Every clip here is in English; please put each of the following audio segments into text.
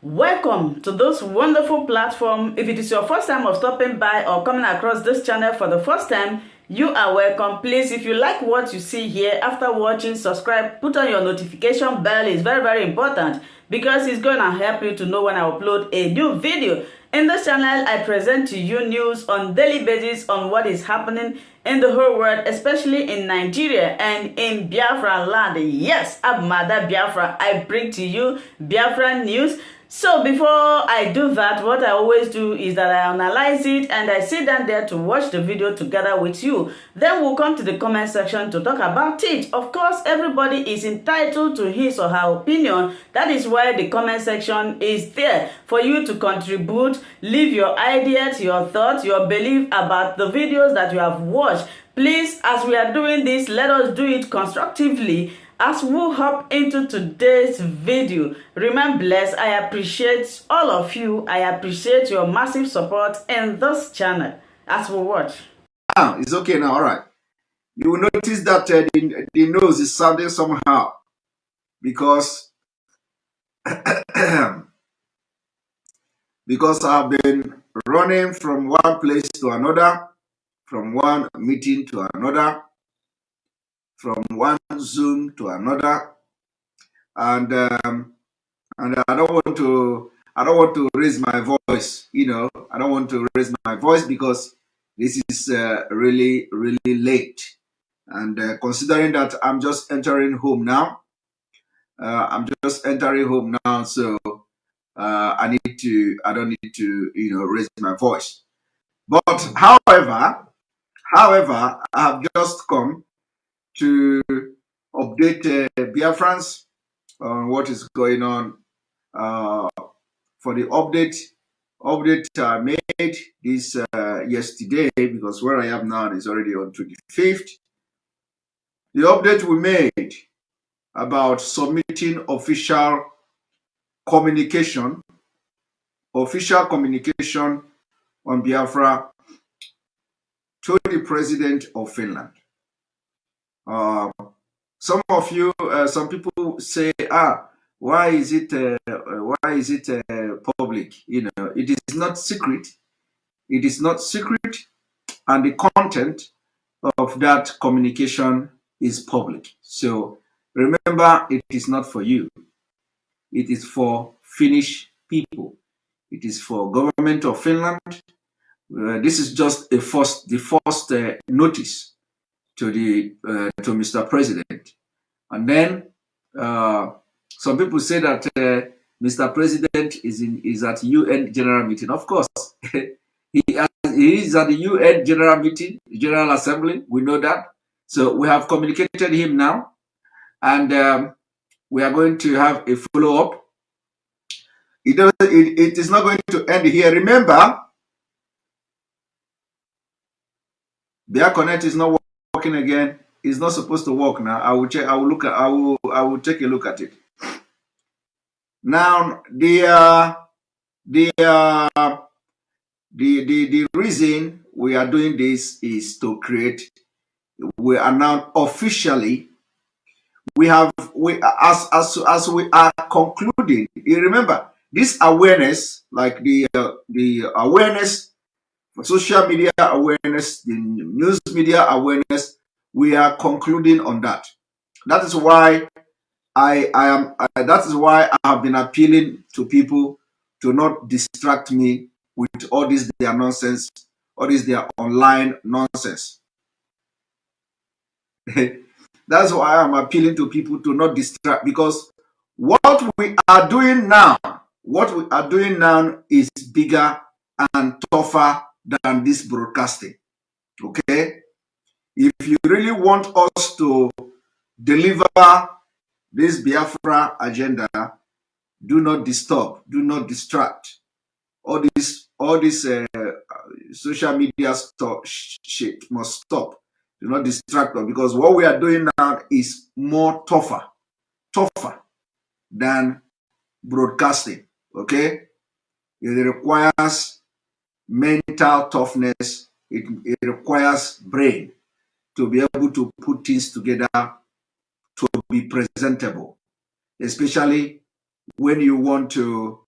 Welcome to this wonderful platform. If it is your first time of stopping by or coming across this channel for the first time, you are welcome. Please, if you like what you see here, after watching, subscribe, put on your notification bell. It's very, very important because it's going to help you to know when I upload a new video. In this channel, I present to you news on daily basis on what is happening in the whole world, especially in Nigeria and in Biafra land. Yes, I'm Mother Biafra. I bring to you Biafra news. So before I do that, what I always do is that I analyze it and I sit down there to watch the video together with you. Then we'll come to the comment section to talk about it. Of course, everybody is entitled to his or her opinion. That is why the comment section is there for you to contribute, leave your ideas, your thoughts, your belief about the videos that you have watched. Please, as we are doing this, let us do it constructively. As we hop into today's video, remain blessed. I appreciate all of you. I appreciate your massive support in this channel as we watch. It's okay now, all right. You will notice that the nose is sounding somehow because because I've been running from one place to another, from one meeting to another, from one Zoom to another, and I don't want to raise my voice. I don't want to raise my voice because this is really late, and considering that I'm just entering home now, so I don't need to raise my voice. But however, I have just come to update Biafrans on what is going on. For the update I made this yesterday, because where I am now is already on 25th. The update we made about submitting official communication on Biafra to the president of Finland. Some people say, why is it public? It is not secret. It is not secret, and the content of that communication is public. So remember, it is not for you. It is for Finnish people. It is for government of Finland. This is just the first notice to Mr. President, and then some people say that Mr. President is at UN General Meeting. Of course, he is at the UN General Meeting, General Assembly. We know that. So we have communicated him now, and we are going to have a follow-up. It is not going to end here. Remember, Bia Connect is not working again. It's not supposed to work now. I will check. I will take a look at it. Now the reason we are doing this is to create. We are now officially. As we are concluding. You remember this awareness, like the awareness, social media awareness, the news media awareness. We are concluding on that. That is why that is why I have been appealing to people to not distract me with all this their nonsense, all this their online nonsense. That's why I'm appealing to people to not distract, because what we are doing now is bigger and tougher than this broadcasting. Okay? If you really want us to deliver this Biafra agenda, do not disturb, do not distract. All this social media shit must stop. Do not distract us, because what we are doing now is more tougher than broadcasting. Okay? It requires mental toughness. It requires brain to be able to put things together to be presentable, especially when you want to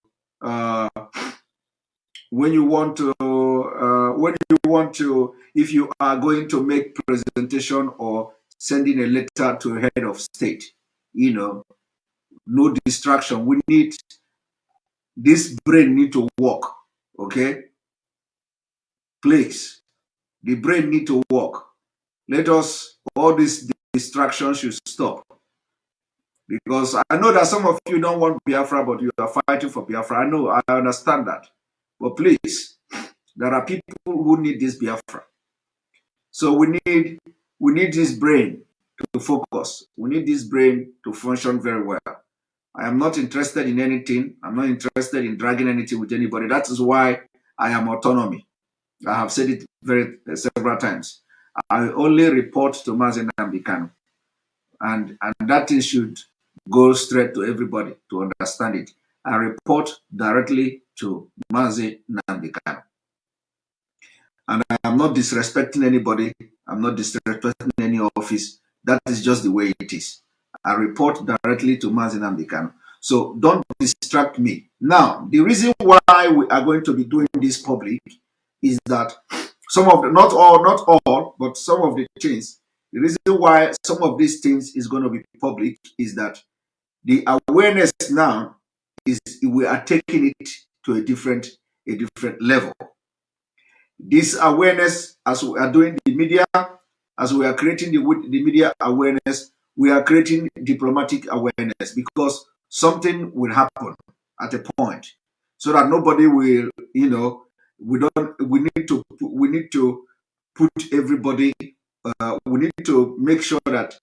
when you want to, if you are going to make presentation or sending a letter to a head of state, no distraction. We need, this brain need to work, okay? Please, the brain need to work. Let us, all these distractions should stop. Because I know that some of you don't want Biafra, but you are fighting for Biafra. I know, I understand that. But please, there are people who need this Biafra. So we need this brain to focus. We need this brain to function very well. I am not interested in anything. I'm not interested in dragging anything with anybody. That is why I am autonomy. I have said it several times. I only report to Mazen Nambikano. And that thing should go straight to everybody to understand it. I report directly to Mazen Nambikano. And I am not disrespecting anybody. I'm not disrespecting any office. That is just the way it is. I report directly to Mazen Nambikano. So don't distract me. Now, the reason why we are going to be doing this public is that some of the, not all, but some of the things, the reason why some of these things is going to be public is that the awareness now is we are taking it to a different level. This awareness, as we are doing the media, as we are creating the media awareness, we are creating diplomatic awareness, because something will happen at a point, so that nobody will, we need to put everybody, we need to make sure that,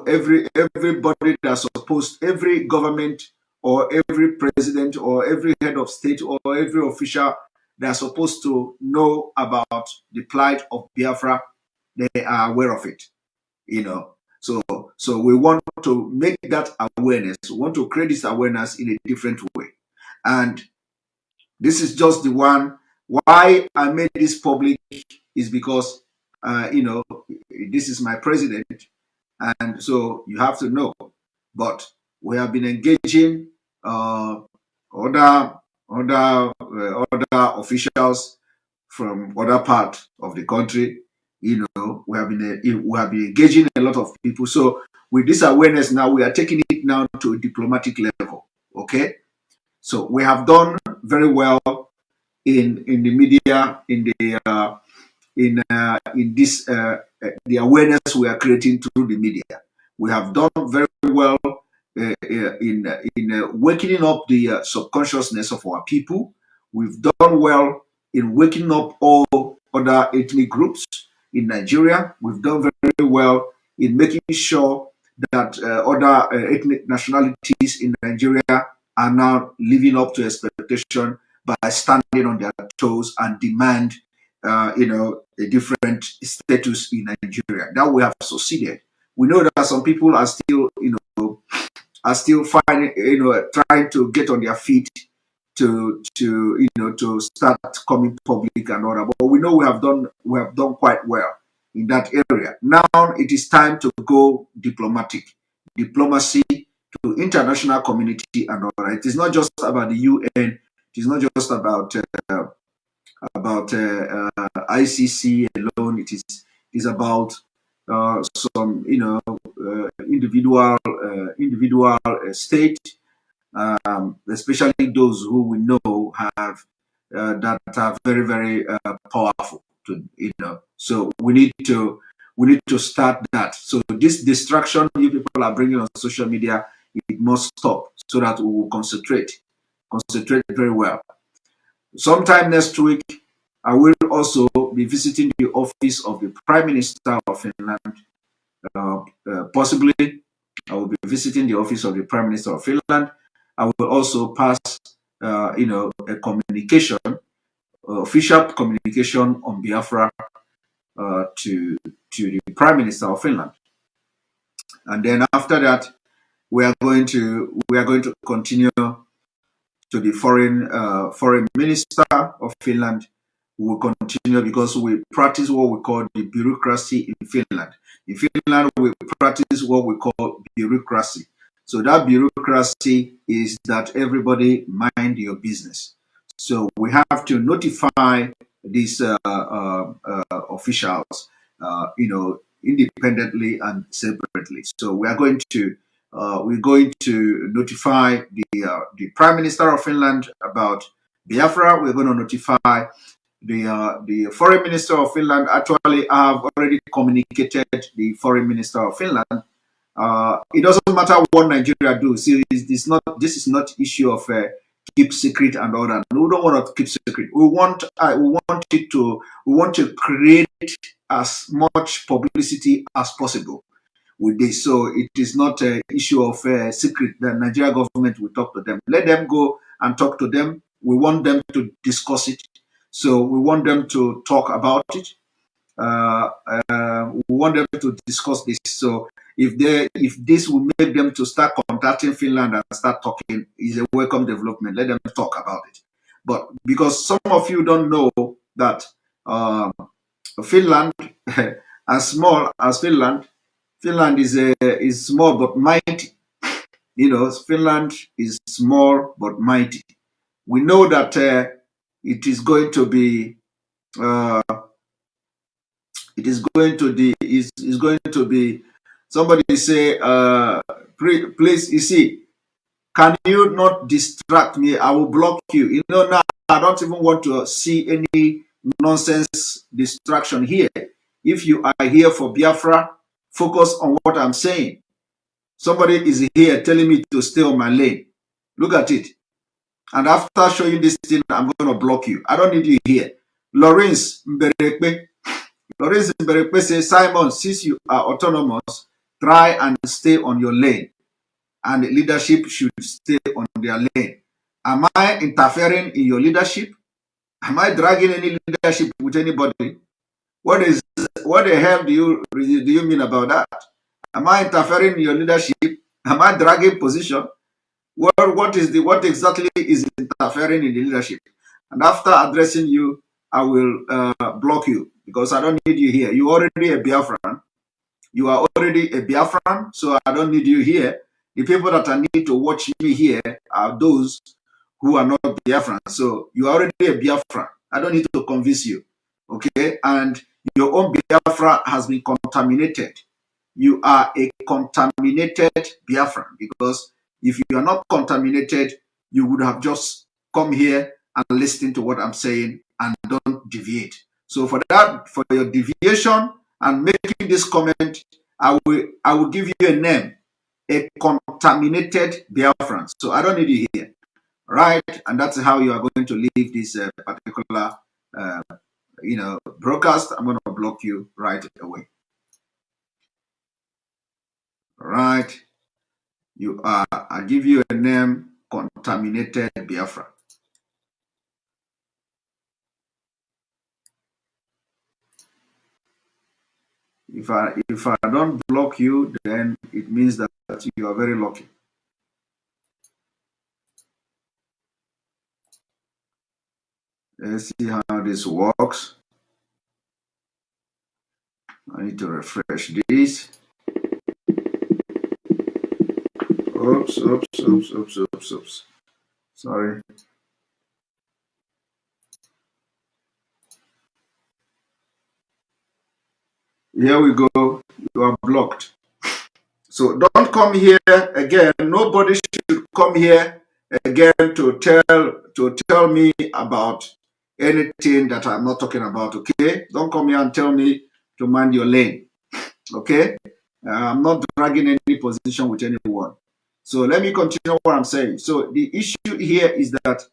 everybody that's supposed, every government or every president or every head of state or every official that's supposed to know about the plight of Biafra, they are aware of it, So we want to make that awareness. We want to create this awareness in a different way. And this is just the one. Why I made this public is because, this is my president. And so you have to know. But we have been engaging other officials from other parts of the country. We have been engaging a lot of people. So with this awareness now, we are taking it now to a diplomatic level. Okay, so we have done very well in the media, in this the awareness we are creating through the media. We have done very well in waking up the subconsciousness of our people. We've done well in waking up all other ethnic groups in Nigeria. We've done very well in making sure that other ethnic nationalities in Nigeria are now living up to expectation by standing on their toes and demand, a different status in Nigeria. That we have succeeded. We know that some people are still, finding, trying to get on their feet to start coming public and all that. But we know we have done quite well in that area. Now it is time to go diplomacy to international community and all that. It is not just about the UN. It is not just about ICC alone. It is about some individual state, especially those who we know have that are very, very powerful. So we need to start that. So this distraction you people are bringing on social media, it must stop, so that we will concentrate very well. Sometime next week, I will also be visiting the office of the Prime Minister of Finland. Possibly, I will be visiting the office of the Prime Minister of Finland. I will also pass, a communication, official communication on Biafra to the Prime Minister of Finland. And then after that, we are going to continue to the foreign minister of Finland. We will continue because we practice what we call the bureaucracy in Finland. In Finland, we practice what we call bureaucracy. So that bureaucracy is that everybody mind your business. So we have to notify these officials, independently and separately. So we're going to notify the Prime Minister of Finland about Biafra. We're going to notify the Foreign Minister of Finland. Actually, I have already communicated the Foreign Minister of Finland. It doesn't matter what Nigeria do. See, it's not. This is not issue of keep secret and all that. We don't want to keep secret. We want it to. We want to create as much publicity as possible with this. So it is not an issue of secret. The Nigeria government will talk to them. Let them go and talk to them. We want them to discuss it. So we want them to talk about it. We want them to discuss this. So if this will make them to start contacting Finland and start talking, is a welcome development. Let them talk about it. But because some of you don't know that Finland, as small as Finland is small but mighty. Finland is small but mighty. We know that it is going to be. It is going to be. Is going to be. Somebody say, please. You see, can you not distract me? I will block you. Now I don't even want to see any nonsense distraction here. If you are here for Biafra, focus on what I'm saying. Somebody is here telling me to stay on my lane. Look at it. And after showing this thing, I'm going to block you. I don't need you here. Lawrence Mberekpe says, Simon, since you are autonomous, try and stay on your lane. And leadership should stay on their lane. Am I interfering in your leadership? Am I dragging any leadership with anybody? What the hell do you mean about that? Am I interfering in your leadership? Am I dragging position? What exactly is interfering in the leadership? And after addressing you, I will block you because I don't need you here. You're already a Biafran. You are already a Biafran, so I don't need you here. The people that I need to watch me here are those who are not Biafran. So you are already a Biafran. I don't need to convince you. Okay? And your own Biafra has been contaminated. You are a contaminated Biafran because if you are not contaminated, you would have just come here and listen to what I'm saying and don't deviate. So for your deviation and making this comment, I will give you a name, a contaminated Biafran. So I don't need you here, right? And that's how you are going to leave this particular, broadcast. I'm going to block you right away. Right? You are. I give you a name, contaminated Biafra. If I don't block you, then it means that you are very lucky. Let's see how this works. I need to refresh this. Oops. Sorry. Here we go. You are blocked. So don't come here again. Nobody should come here again to tell me about anything that I'm not talking about. Okay? Don't come here and tell me to mind your lane. Okay? I'm not dragging any position with anyone. So let me continue what I'm saying. So the issue here is that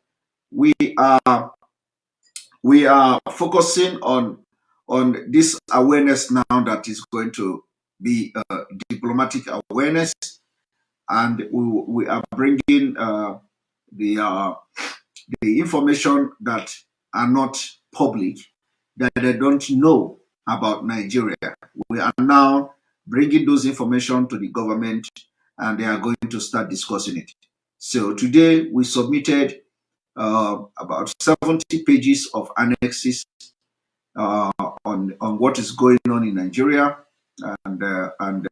we are focusing on this awareness now that is going to be diplomatic awareness, and we are bringing the information that are not public, that they don't know about Nigeria. We are now bringing those information to the government, and they are going to start discussing it. So today we submitted about 70 pages of annexes on what is going on in Nigeria, and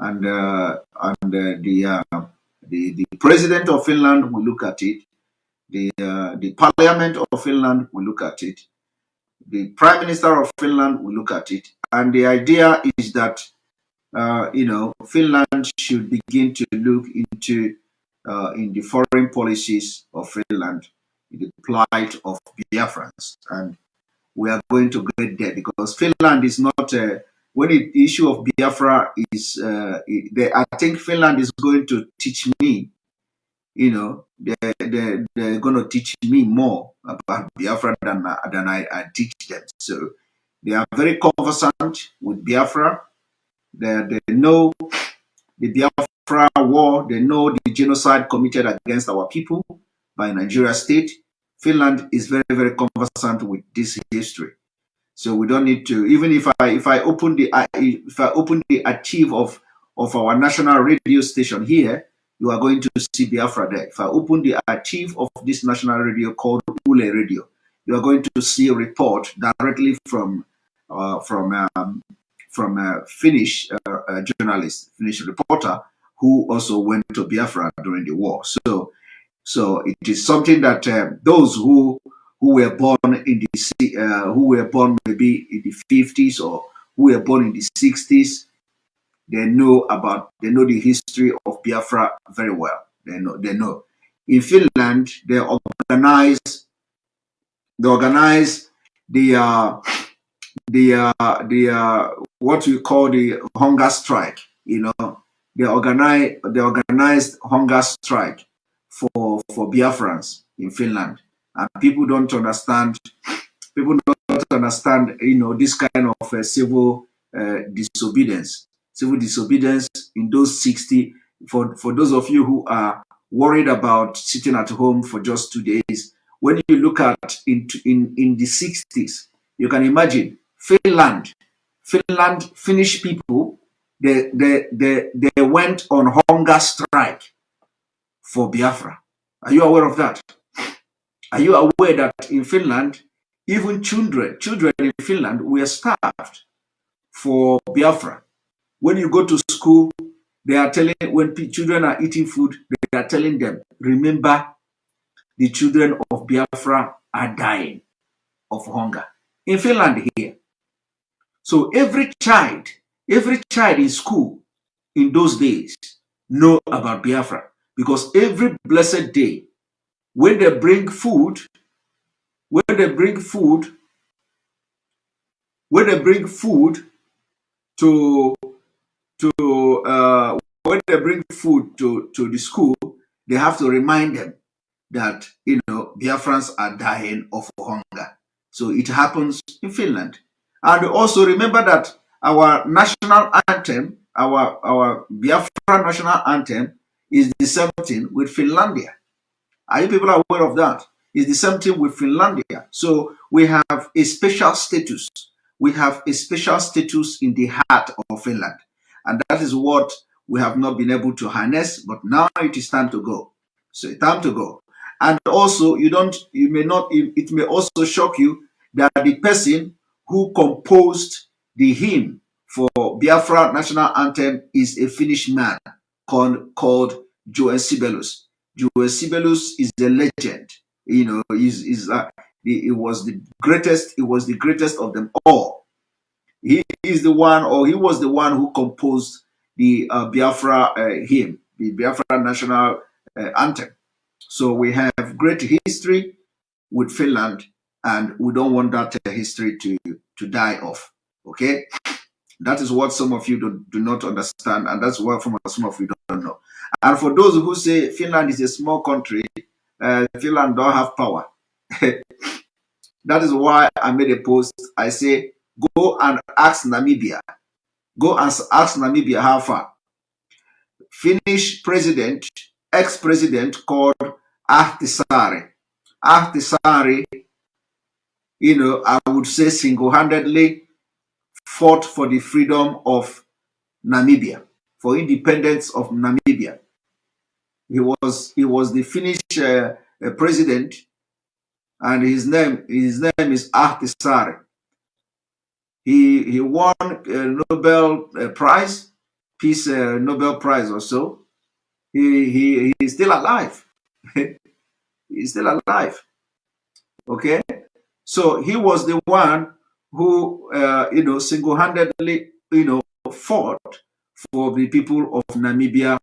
and the president of Finland will look at it. The parliament of Finland will look at it. The prime minister of Finland will look at it. And the idea is that Finland should begin to look into in the foreign policies of Finland, the plight of Biafrans, and we are going to get there because Finland is not. When the issue of Biafra is, I think Finland is going to teach me. They're going to teach me more about Biafra than I teach them. So they are very conversant with Biafra. They know the Biafra war. They know the genocide committed against our people by Nigeria state. Finland is very, very conversant with this history. So we don't need to. Even if I open the archive of our national radio station here, you are going to see Biafra there. If I open the archive of this national radio called Ule Radio, you are going to see a report directly from Finnish journalist, Finnish reporter, who also went to Biafra during the war. So it is something that those who were born in the who were born maybe in the 50s or who were born in the 60s, they know the history of Biafra very well. They know. In Finland, they organize what we call the hunger strike. They organized hunger strike for Biafrans in Finland, and people don't understand. People don't understand, this kind of civil disobedience. Civil disobedience in those 60. For those of you who are worried about sitting at home for just 2 days, when you look at in the 60s, you can imagine Finnish people. They went on hunger strike for Biafra. Are you aware of that? Are you aware that in Finland, even children in Finland were starved for Biafra? When you go to school, they are telling, when children are eating food, they are telling them, remember, the children of Biafra are dying of hunger. In Finland here. So every child in school in those days know about Biafra, because every blessed day, when they bring food to the school, they have to remind them that Biafrans are dying of hunger. So it happens in Finland. And also remember that our national anthem, our Biafra national anthem, is the same thing with Finlandia. Are you people aware of that? It's the same thing with Finlandia. So we have a special status. We have a special status in the heart of Finland. And that is what we have not been able to harness, but now it is time to go. So it's time to go. And also, it may also shock you that the person who composed the hymn for Biafra national anthem is a Finnish man called Joel Sibelius. Joel Sibelius is a legend. He was the greatest. He was the greatest of them all. He was the one who composed the Biafra hymn, the Biafra national anthem. So we have great history with Finland, and we don't want that history to die off. Okay, that is what some of you do not understand, and that's what some of you don't know. And for those who say Finland is a small country, Finland don't have power. That is why I made a post. I say, go and ask Namibia. Go and ask Namibia how far. Finnish president, ex-president called Ahtisaari. Ahtisaari, I would say single-handedly fought for the freedom of Namibia, for independence of Namibia. He was the Finnish president, and his name is Ahtisaari. He won a Nobel Prize Peace Nobel Prize or so. He's still alive. He's still alive. Okay, so he was the one who single-handedly fought for the people of Namibia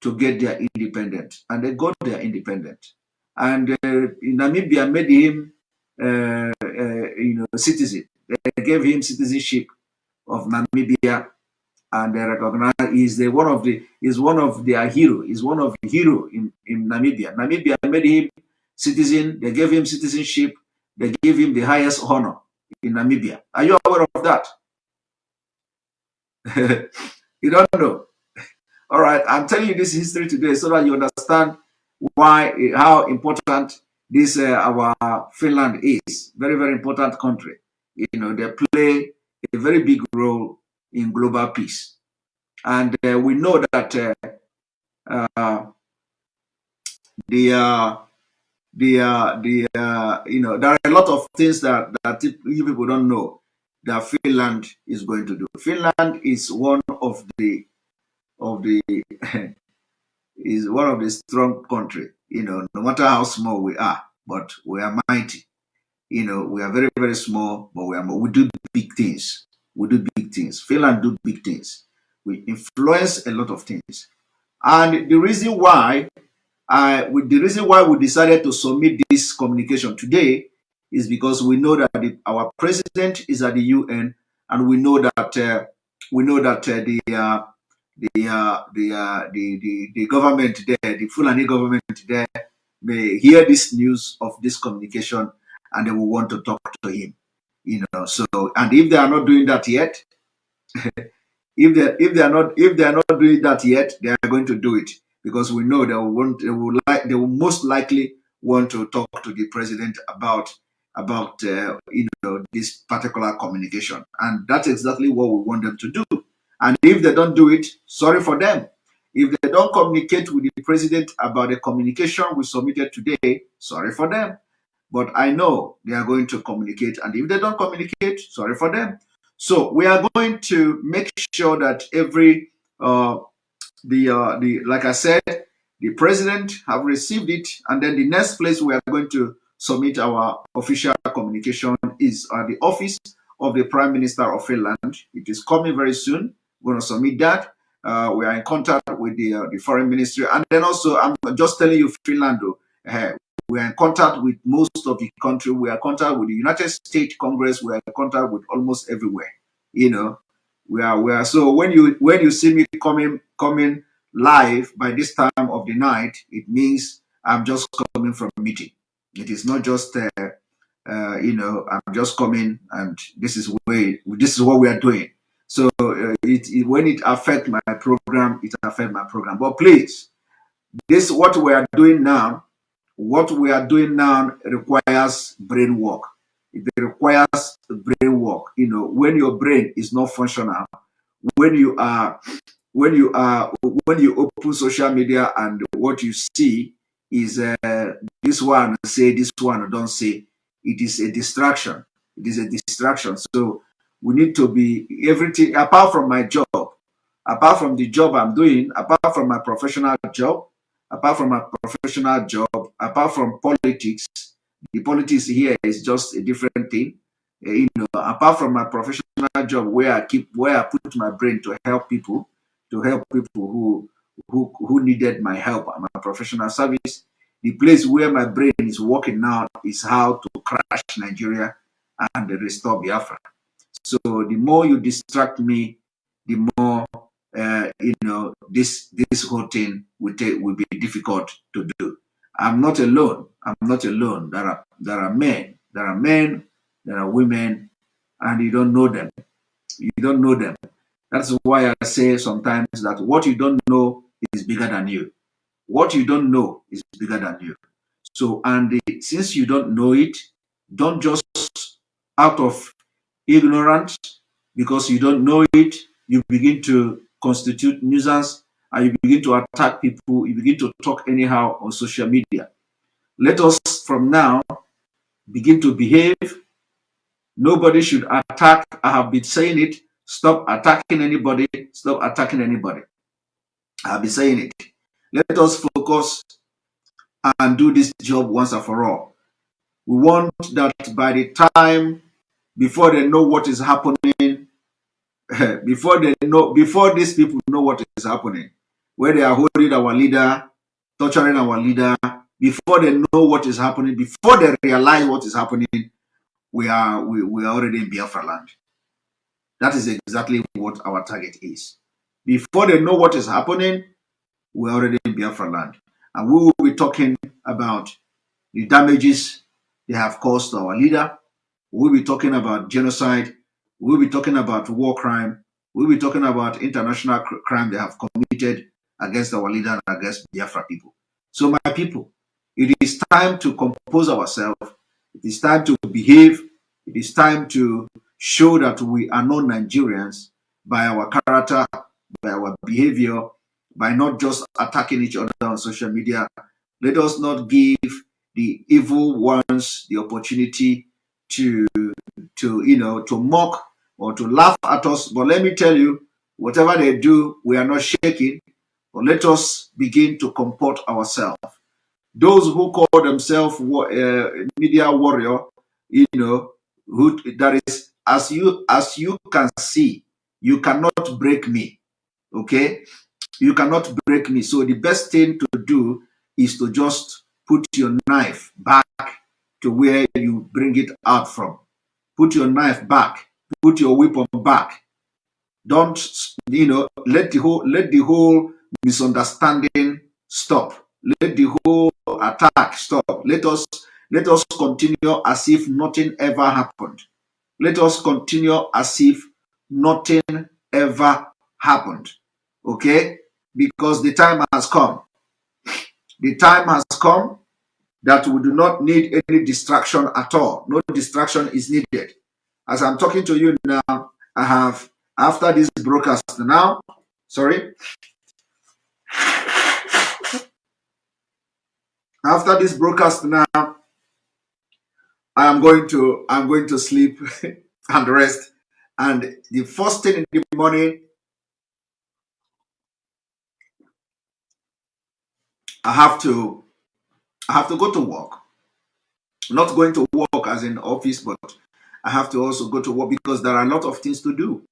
to get their independence, and they got their independence. And Namibia made him citizen. They gave him citizenship of Namibia, and they recognize he's one of their hero. He's one of the hero in Namibia. Namibia made him citizen. They gave him citizenship. They gave him the highest honor in Namibia. Are you aware of that? You don't know. All right, I'm telling you this history today so that you understand how important this our Finland is. Very, very important country. They play a very big role in global peace, and we know that there are a lot of things that you people don't know that Finland is going to do. Finland is one of the is one of the strong country. No matter how small we are, but we are mighty. We are very, very small, but we do big things. We do big things. Finland do big things. We influence a lot of things. And the reason why we decided to submit this communication today is because we know that our president is at the UN, and we know that the government there, the Fulani government there, may hear this news of this communication, and they will want to talk to him. So, and if they are not doing that yet, if they are not doing that yet, they are going to do it, because we know they will most likely want to talk to the president about this particular communication, and that's exactly what we want them to do. And if they don't do it, sorry for them. If they don't communicate with the president about the communication we submitted today, sorry for them. But I know they are going to communicate, and if they don't communicate, sorry for them. So we are going to make sure that every like I said, the president have received it, and then the next place we are going to submit our official communication is at the office of the Prime Minister of Finland. It is coming very soon. We're going to submit that. We are in contact with the Foreign Ministry, and then also I'm just telling you, Finland, we are in contact with most of the country. We are in contact with the United States Congress. We are in contact with almost everywhere. We are. So when you see me coming live by this time of the night, it means I'm just coming from a meeting. It is not just I'm just coming, and this is what we are doing. So when it affects my program, it affects my program. But please, what we are doing now requires brain work. It requires brain work. When your brain is not functional, when you open social media and what you see is this one say, this one don't say, it is a distraction. It is a distraction. So we need to be everything apart from my job, apart from the job I'm doing, apart from my professional job, apart from politics. The politics here is just a different thing. Apart from my professional job, where I put my brain to help people who needed my help and my professional service. The place where my brain is working now is how to crash Nigeria and restore Biafra. So the more you distract me, the more this whole thing will be difficult to do. I'm not alone. There are men, there are women, and you don't know them. That's why I say sometimes that what you don't know is bigger than you. What you don't know is bigger than you. So, since you don't know it, don't just out of ignorance, because you don't know it, you begin to constitute nuisance, and you begin to attack people, you begin to talk anyhow on social media. Let us from now begin to behave. Nobody should attack. I have been saying it. Stop attacking anybody. Stop attacking anybody. I'll be saying it. Let us focus and do this job once and for all. We want that by the time, before they know what is happening, before these people know what is happening, where they are holding our leader, torturing our leader, before they know what is happening, before they realize what is happening, we are already in Biafra land. That is exactly what our target is. Before they know what is happening, we're already in Biafra land. And we will be talking about the damages they have caused to our leader. We'll be talking about genocide. We'll be talking about war crime. We'll be talking about international crime they have committed against our leader and against Biafra people. So my people, it is time to compose ourselves. It is time to behave. It is time to show that we are not Nigerians by our character, by our behavior, by not just attacking each other on social media. Let us not give the evil ones the opportunity to mock or to laugh at us. But let me tell you, whatever they do, we are not shaking. But let us begin to comport ourselves. Those who call themselves media warrior, that is, as you can see, you cannot break me. Okay, you cannot break me. So the best thing to do is to just put your knife back to where you bring it out from. Put your knife back. Put your weapon back. Don't, let the whole misunderstanding stop. Let the whole attack stop. Let us continue as if nothing ever happened. Let us continue as if nothing ever happened. Okay? Because the time has come. The time has come that we do not need any distraction at all. No distraction is needed. As I'm talking to you now, I have, after this broadcast now, after this broadcast now, I'm going to sleep and rest. And the first thing in the morning, I have to go to work. Not going to work as in office, but I have to also go to work because there are a lot of things to do.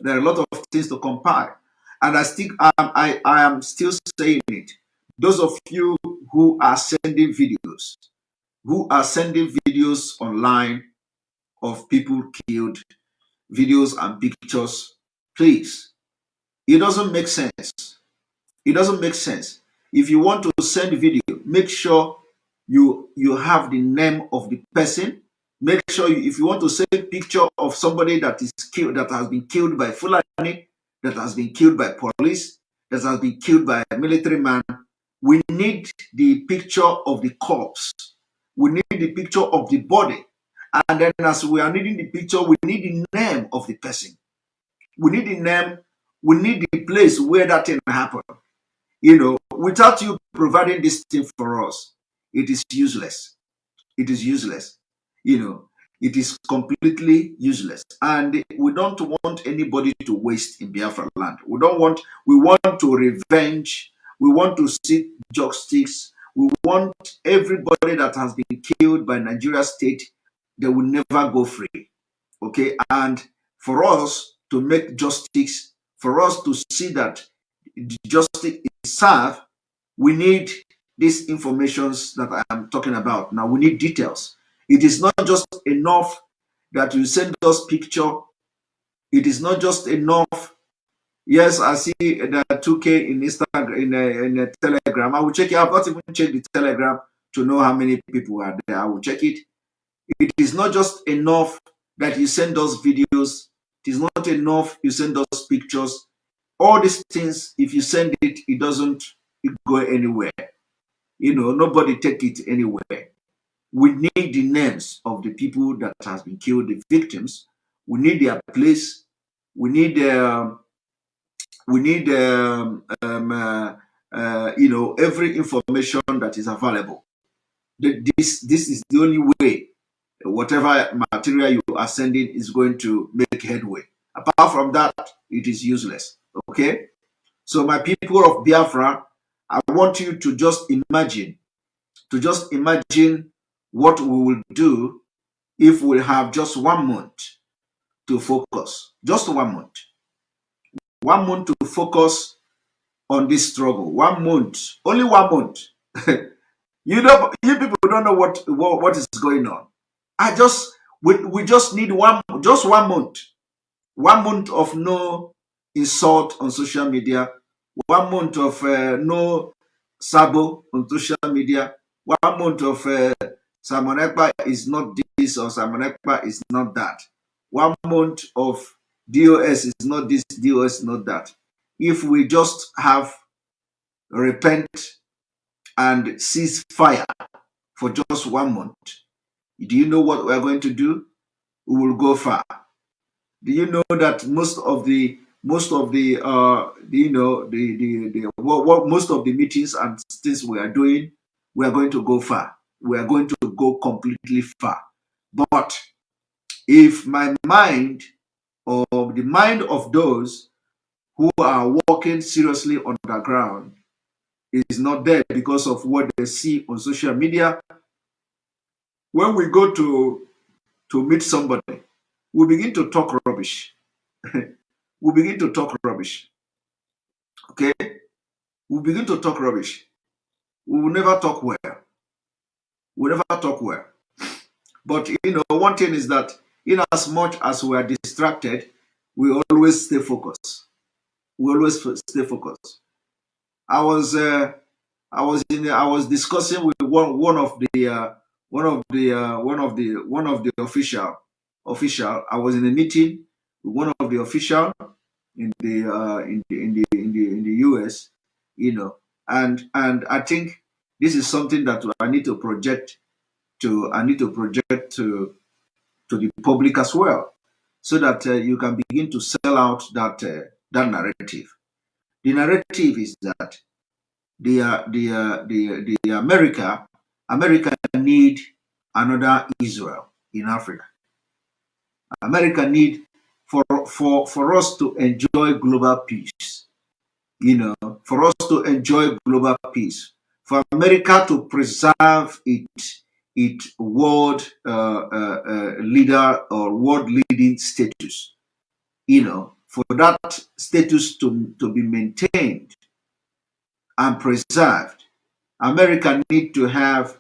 There are a lot of things to compile. And I am still saying it. Those of you who are sending videos online of people killed, videos and pictures, please, it doesn't make sense. It doesn't make sense. If you want to send video, make sure you have the name of the person. Make sure if you want to send a picture of somebody that is killed, that has been killed by Fulani, that has been killed by police, that has been killed by a military man, we need the picture of the corpse. We need the picture of the body. And then as we are needing the picture, we need the name of the person. We need the name. We need the place where that thing happened. Without you providing this thing for us, it is useless. It is useless. It is completely useless. And we don't want anybody to waste in Biafra land. We want to revenge. We want to seek justice. We want everybody that has been killed by Nigeria state, they will never go free. Okay? And for us to make justice, for us to see that justice is served, we need these informations that I am talking about. Now we need details. It is not just enough that you send us picture. It is not just enough. Yes, I see the 2K in Instagram, in a Telegram. I will check it. I've not even checked the Telegram to know how many people are there. I will check it. It is not just enough that you send us videos. It is not enough you send us pictures. All these things, if you send it, it doesn't go anywhere. Nobody take it anywhere. We need the names of the people that has been killed, the victims. We need their place. We need every information that is available. This is the only way. Whatever material you are sending is going to make headway. Apart from that, it is useless. Okay? So my people of Biafra, I want you to just imagine what we will do if we have just 1 month to focus. Just 1 month. 1 month to focus on this struggle. 1 month. Only 1 month. You people don't know what is going on. We just need 1 month. 1 month of no insult on social media. 1 month of no sabo on social media. 1 month of Simon Ekpa is not this or Simon Ekpa is not that. 1 month of DOS is not this, DOS is not that. If we just have repent and cease fire for just 1 month, do you know what we are going to do? We will go far. Do you know that most of the most of the meetings and things we are doing, we are going to go far. We are going to go completely far. But if my mind or the mind of those who are working seriously on the ground is not there because of what they see on social media, when we go to meet somebody, we begin to talk rubbish. We begin to talk rubbish. Okay? We begin to talk rubbish. We will never talk well. We will never talk well. But one thing is that in as much as we are distracted, we always stay focused. We always stay focused. I was discussing with one of the official. I was in a meeting with one of the official in the US, and I think this is something that I need to project to the public as well, so that you can begin to sell out that narrative. The narrative is that the America need another Israel in Africa. America need for us to enjoy global peace. For us to enjoy global peace, for America to preserve its world leader or world leading status, for that status to be maintained and preserved, America need to have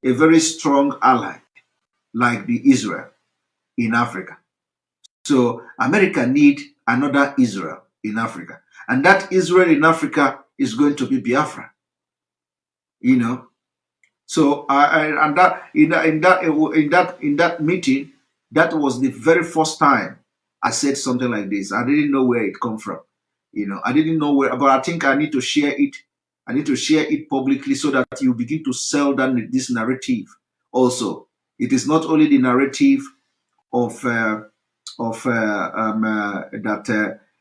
a very strong ally like the Israel in Africa. So America need another Israel in Africa, and that Israel in Africa is going to be Biafra. So in that meeting, that was the very first time I said something like this. I didn't know where it come from. I didn't know where, but I think I need to share it. I need to share it publicly so that you begin to sell this narrative. Also, it is not only the narrative of that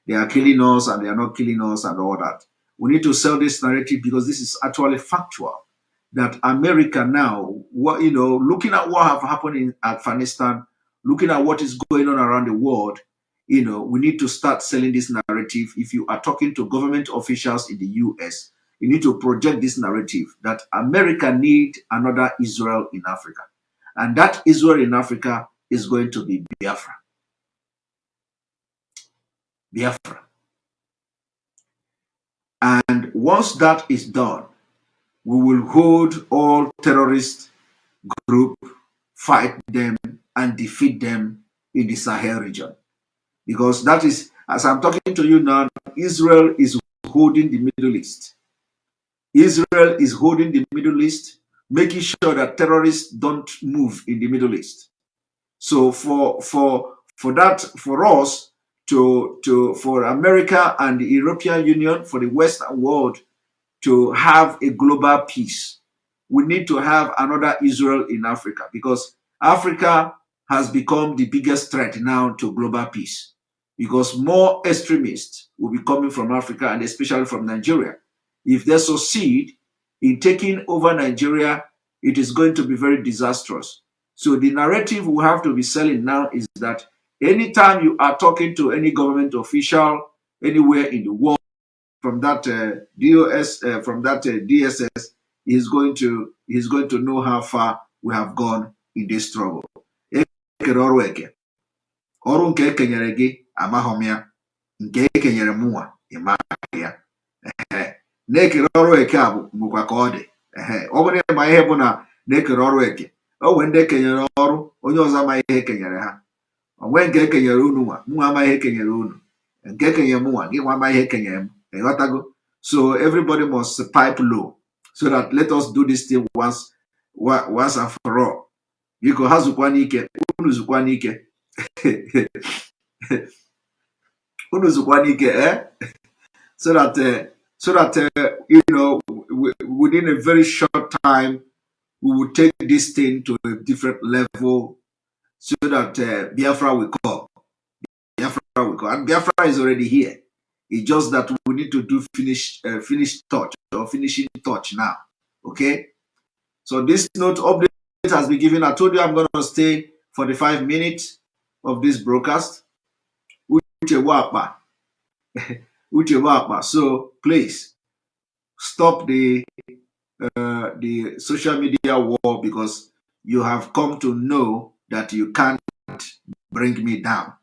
they are killing us and they are not killing us and all that. We need to sell this narrative because this is actually factual. That America now, looking at what have happened in Afghanistan, looking at what is going on around the world, we need to start selling this narrative. If you are talking to government officials in the US, you need to project this narrative that America need another Israel in Africa. And that Israel in Africa is going to be Biafra. Biafra. And once that is done, we will hold all terrorist groups, fight them, and defeat them in the Sahel region. Because that is, as I'm talking to you now, Israel is holding the Middle East. Israel is holding the Middle East, making sure that terrorists don't move in the Middle East. So for America and the European Union, for the Western world to have a global peace, we need to have another Israel in Africa, because Africa has become the biggest threat now to global peace, because more extremists will be coming from Africa and especially from Nigeria. If they succeed in taking over Nigeria, it is going to be very disastrous. So the narrative we have to be selling now is that Anytime you are talking to any government official anywhere in the world, from that DOS, from that DSS, he's going to know how far we have gone in this struggle. Ọrụ nke ekenyere gị amahọm ya, nke ekenyere mụnwa ịmaghị ya. Na-ekere ọrụ eke a bụkwa ka ọ dị. Ọ bụrụ ịma ihe bụ na na-ekere ọrụ eke, o nwere ndị ekenyere ọrụ onye ọzọ amaghị ihe ekenyere ha. O nwee nke ekenyere unu nwa amaghị ihe ekenyere unu, nke ekenyere mụnwa gị nwa amaghị ihe ekenyere m. So everybody must pipe low, so that let us do this thing once and for all. Because ha zukwa n'ike, unu zukwa n'ike. Unu zukwa n'ike, so that you know, within a very short time we will take this thing to a different level, so that Biafra will come. Biafra will come, and Biafra is already here. It's just that we need to do finish touch or finishing touch now. Okay. So this note update has been given. I told you I'm going to stay 45 minutes of this broadcast. So please stop the social media war, because you have come to know that you can't bring me down.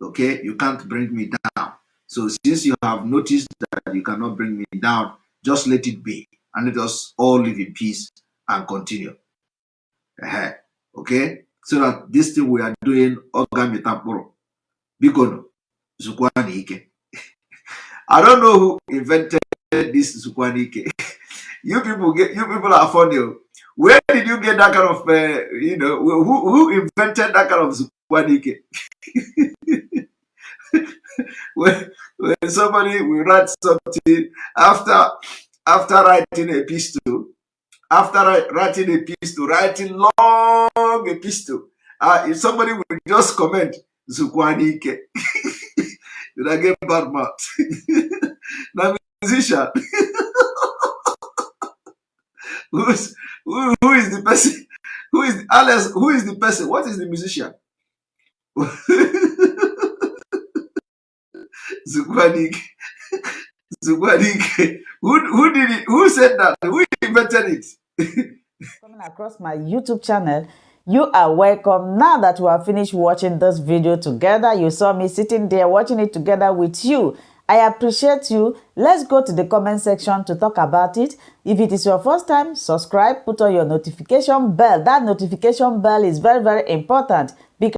Okay, you can't bring me down. So since you have noticed that you cannot bring me down, just let it be, and let us all live in peace and continue. Okay, so that this thing we are doing, Bikono, Zukwanike. I don't know who invented this Zukwanike. You people are funny. Where did you get that kind of, who invented that kind of Zukwanike? when somebody will write something after writing a epistle, writing long epistle, if somebody will just comment Zukwanike, did I get bad mouth? Now musician. Who is the person? Who is Alice? Who is the person? What is the musician? Zukwanike. Who did it? Who said that? Who invented it? Coming across my YouTube channel, you are welcome. Now that we have finished watching this video together, you saw me sitting there watching it together with you. I appreciate you. Let's go to the comment section to talk about it. If it is your first time, subscribe, put on your notification bell. That notification bell is very, very important.